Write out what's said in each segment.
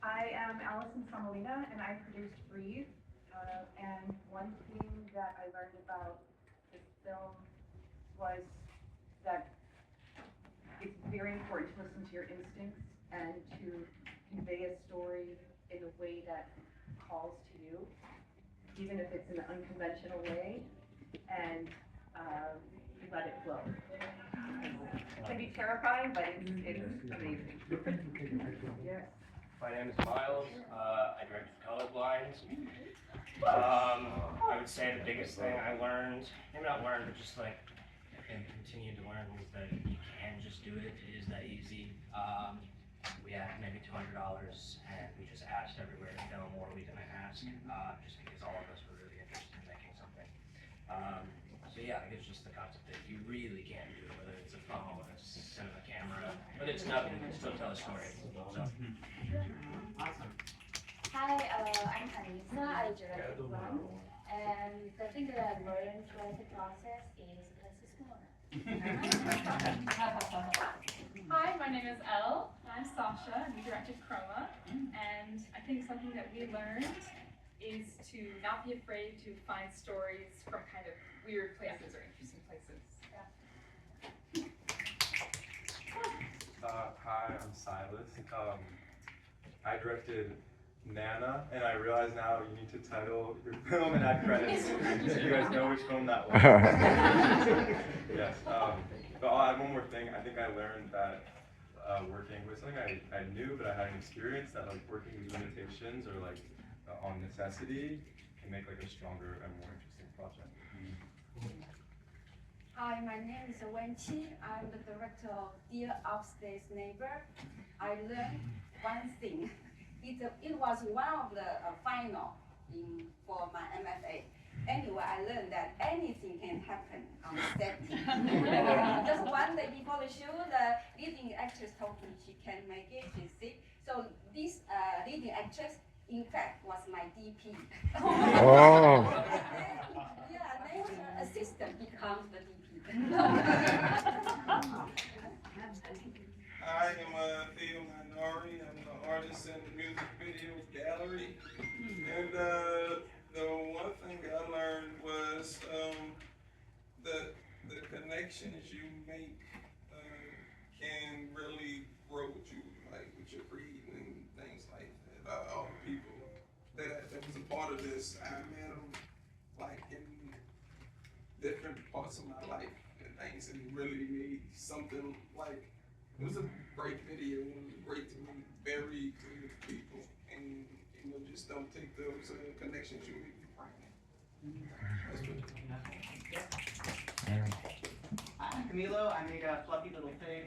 I am Allison Samalina, and I produced Breathe. And one thing that I learned about this film was that it's very important to listen to your instincts and to convey a story in a way that calls to you, even if it's in an unconventional way, and let it flow. It can be terrifying, but it's amazing. Yes. My name is Miles. I directed Colorblind. I would say the biggest thing I learned, maybe not learned, but just like and continue to learn, is that you can just do it. It is that easy. We had maybe $200, and we just asked everywhere to film, what are we gonna ask? Just because all of us were really interested in making something. So yeah, I think it's just the concept that you really can do it, whether it's a phone, a cinema camera, whether it's nothing, you can still tell a story. So. Awesome. Hi, I'm Anissa. I directed one, and the thing that I've learned throughout the process is less is more. Hi, my name is Elle. I'm Sasha, and we directed Chroma. And I think something that we learned is to not be afraid to find stories from kind of weird places or interesting places. Hi, I'm Silas. I directed Nana, and I realize now you need to title your film and add credits so you guys know which film that was. Yes. But I'll add one more thing. I think I learned that working with something I knew but I hadn't experienced, that like working with limitations or like on necessity can make like a stronger and more interesting project. Hi, my name is Wenqi. I'm the director of Dear Upstairs Neighbor. I learned one thing. It was one of the final for my MFA. Anyway, I learned that anything can happen on set. Just one day before the show, the leading actress told me she can't make it, she's sick. So this leading actress, in fact, was my DP. Oh. Yeah, then her assistant becomes the DP. I am Theo Minari. I'm the artist in the music video gallery. And the one thing I learned was that the connections you make can really grow with you, like with your breed and things like that. All the people that was a part of this, I met them like in different parts of my life and things, and really made something like, it was a great video, and it was great to meet very good people, and you know, just don't take those connections you make for granted. That's what Hi, Camilo. I made a fluffy little thing.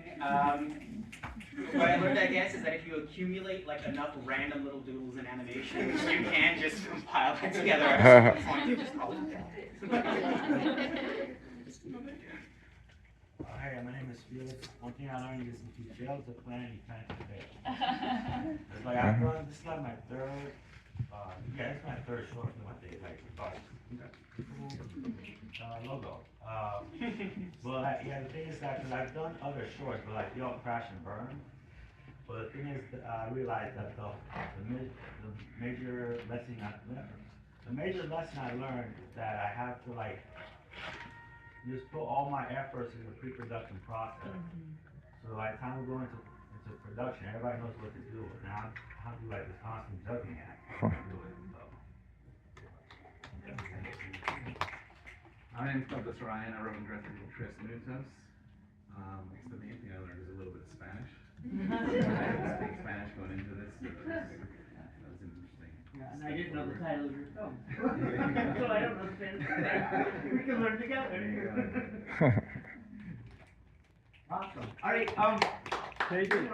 What I learned, I guess, is that if you accumulate like enough random little doodles and animations, you can just compile it together at some point. Just call it that. Hi, my name is Felix. One thing I learned is if you fail to plan, you plan to fail. It's like I've done, this is like my third, it's my third short film, I think, like, logo. But yeah, the thing is that, because I've done other shorts, but like they all crash and burn. But the thing is, I realized that the major lesson I learned is that I have to like just put all my efforts in the pre-production process. So by the time we go into production, everybody knows what to do, and I have to do like this constant juggling act to do it. My name's Douglas Ryan. I wrote and directed Tres Minutos. It's the main thing I learned is a little bit of Spanish. I didn't speak Spanish going into this. So that was interesting. Yeah, and I didn't know the title of your film. So I don't know Spanish. We can learn together. Awesome. All right. Thank you.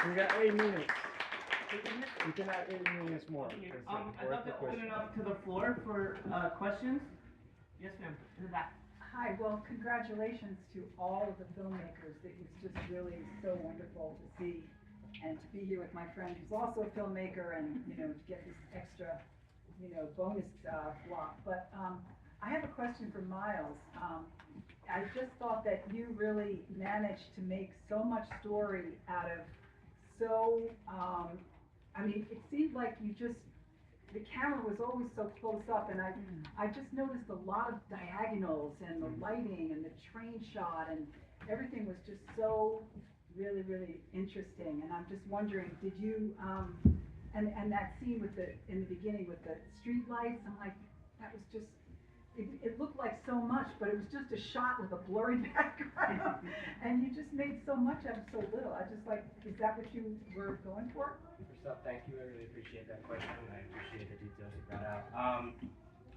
We got 8 minutes. We can have 8 minutes more. I'd love to open it up to the floor for questions. Yes, ma'am. In the back. Hi, well, congratulations to all of the filmmakers. It was just really so wonderful to see and to be here with my friend who's also a filmmaker, and you know, to get this extra, you know, bonus block. But I have a question for Miles. I just thought that you really managed to make so much story out of so I mean, it seemed like the camera was always so close up, and I just noticed a lot of diagonals and the lighting and the train shot, and everything was just so really, really interesting. And I'm just wondering, did you, and that scene in the beginning with the street lights, I'm like, that was just, it looked like so much, but it was just a shot with a blurry background. And you just made so much out of so little. I just like, is that what you were going for? First off, thank you. I really appreciate that question. I appreciate the details you brought out.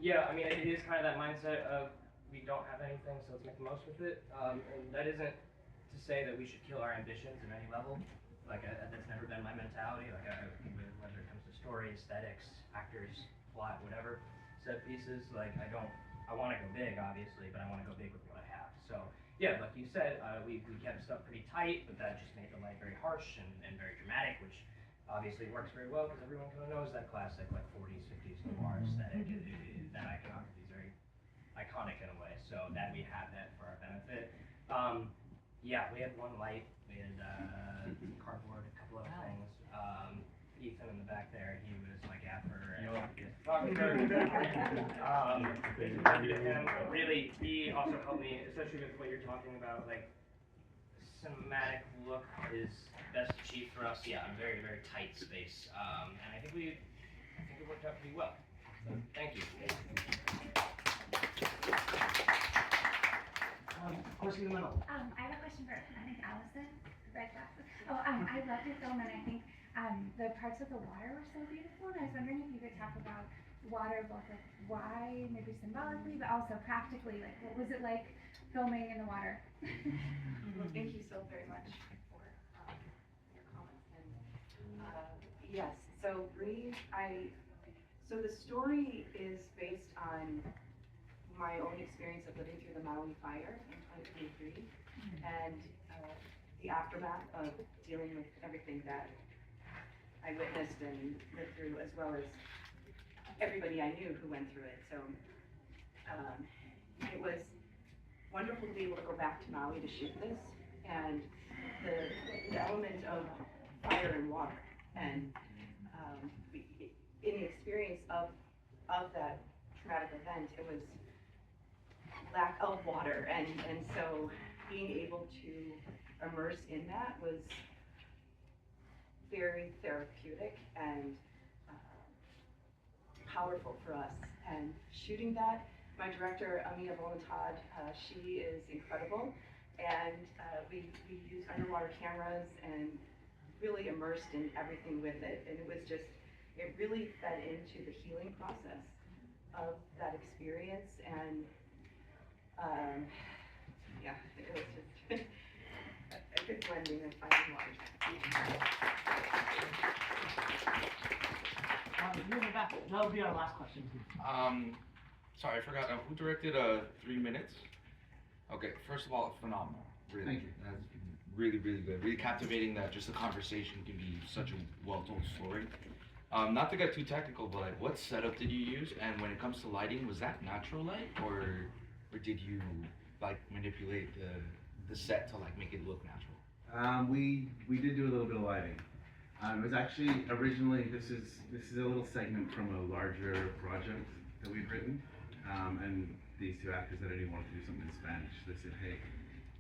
Yeah, I mean, it is kind of that mindset of we don't have anything, so let's make the most with it. And that isn't to say that we should kill our ambitions at any level. Like, that's never been my mentality. Like, whether it comes to story, aesthetics, actors, plot, whatever, set pieces, like, I want to go big, obviously, but I want to go big with what I have. So, yeah, like you said, we kept stuff pretty tight, but that just made the light very harsh and very dramatic, which obviously works very well because everyone kind of knows that classic, like, 40s, 50s noir aesthetic. That iconography is very iconic in a way, so that we have that for our benefit. Yeah, we had one light, we had cardboard, a couple other things. Ethan in the back there, he was my gaffer and photographer. Thank you to him. Really, he also helped me, especially with what you're talking about, like, cinematic look is best achieved for us, yeah, in a very, very tight space. And I think it worked out pretty well. So, thank you. Question in the middle. I have a question for, I think, Allison. Red glasses. I loved your film, and I think the parts of the water were so beautiful, and I was wondering if you could talk about water, both like why, maybe symbolically, but also practically, like what was it like filming in the water? Well, thank you so very much for your comments. And yes, so Breathe, so the story is based on my own experience of living through the Maui fire in 2023, and the aftermath of dealing with everything that I witnessed and lived through, as well as everybody I knew who went through it. So it was wonderful to be able to go back to Maui to shoot this, and the element of fire and water, and in the experience of that traumatic event, it was lack of water, and so being able to immerse in that was very therapeutic and powerful for us. And shooting that, my director, Amia Volantad, she is incredible, and we used underwater cameras and really immersed in everything with it, and it really fed into the healing process of that experience. And yeah, it was just a good blending of fire and water. That would be our last question. Sorry, I forgot. Who directed 3 minutes? Okay, first of all, phenomenal. Really. Thank you. That's really, really good. Really captivating that just a conversation can be such a well-told story. Not to get too technical, but like, what setup did you use? And when it comes to lighting, was that natural light, or did you like manipulate the set to like make it look natural? We did do a little bit of lighting. It was actually originally, this is a little segment from a larger project that we'd written, and these two actors that I didn't want to do something in Spanish. They said, "Hey,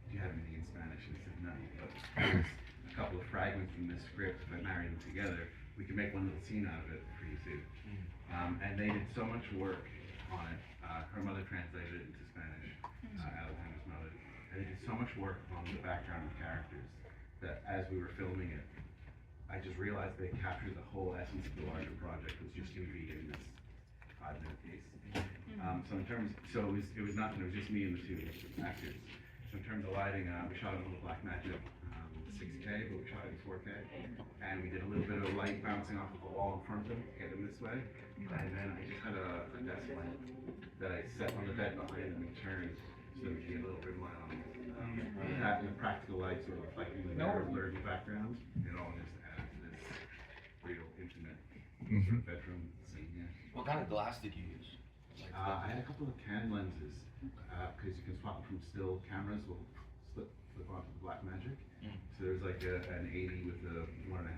do you have anything in Spanish?" And I said, "No." But there's a couple of fragments from this script. If I marry them together, we can make one little scene out of it for you too. And they did so much work on it. Her mother translated it into Spanish, Alejandro's mother. And they did so much work on the background of characters that as we were filming it, I just realized they captured the whole essence of the larger project, was just going to be in this 5-minute piece. It was nothing. It was just me and the two actors. So in terms of lighting, we shot it with Blackmagic 6K, but we shot it in 4K, and we did a little bit of light bouncing off of the wall in front of them to get them this way. And then I just had a desk lamp that I set on the bed behind them and turned so that we could get a little bit of light on them. That and the practical light sort of reflecting the blurry background, it all just added to this real intimate sort of bedroom scene. Yeah. What kind of glass did you use? Like I had a couple of Canon lenses, because you can swap them from still cameras. We'll flip onto the Blackmagic. So there's like an 80 with a 1.5,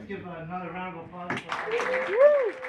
Let's give another round of applause.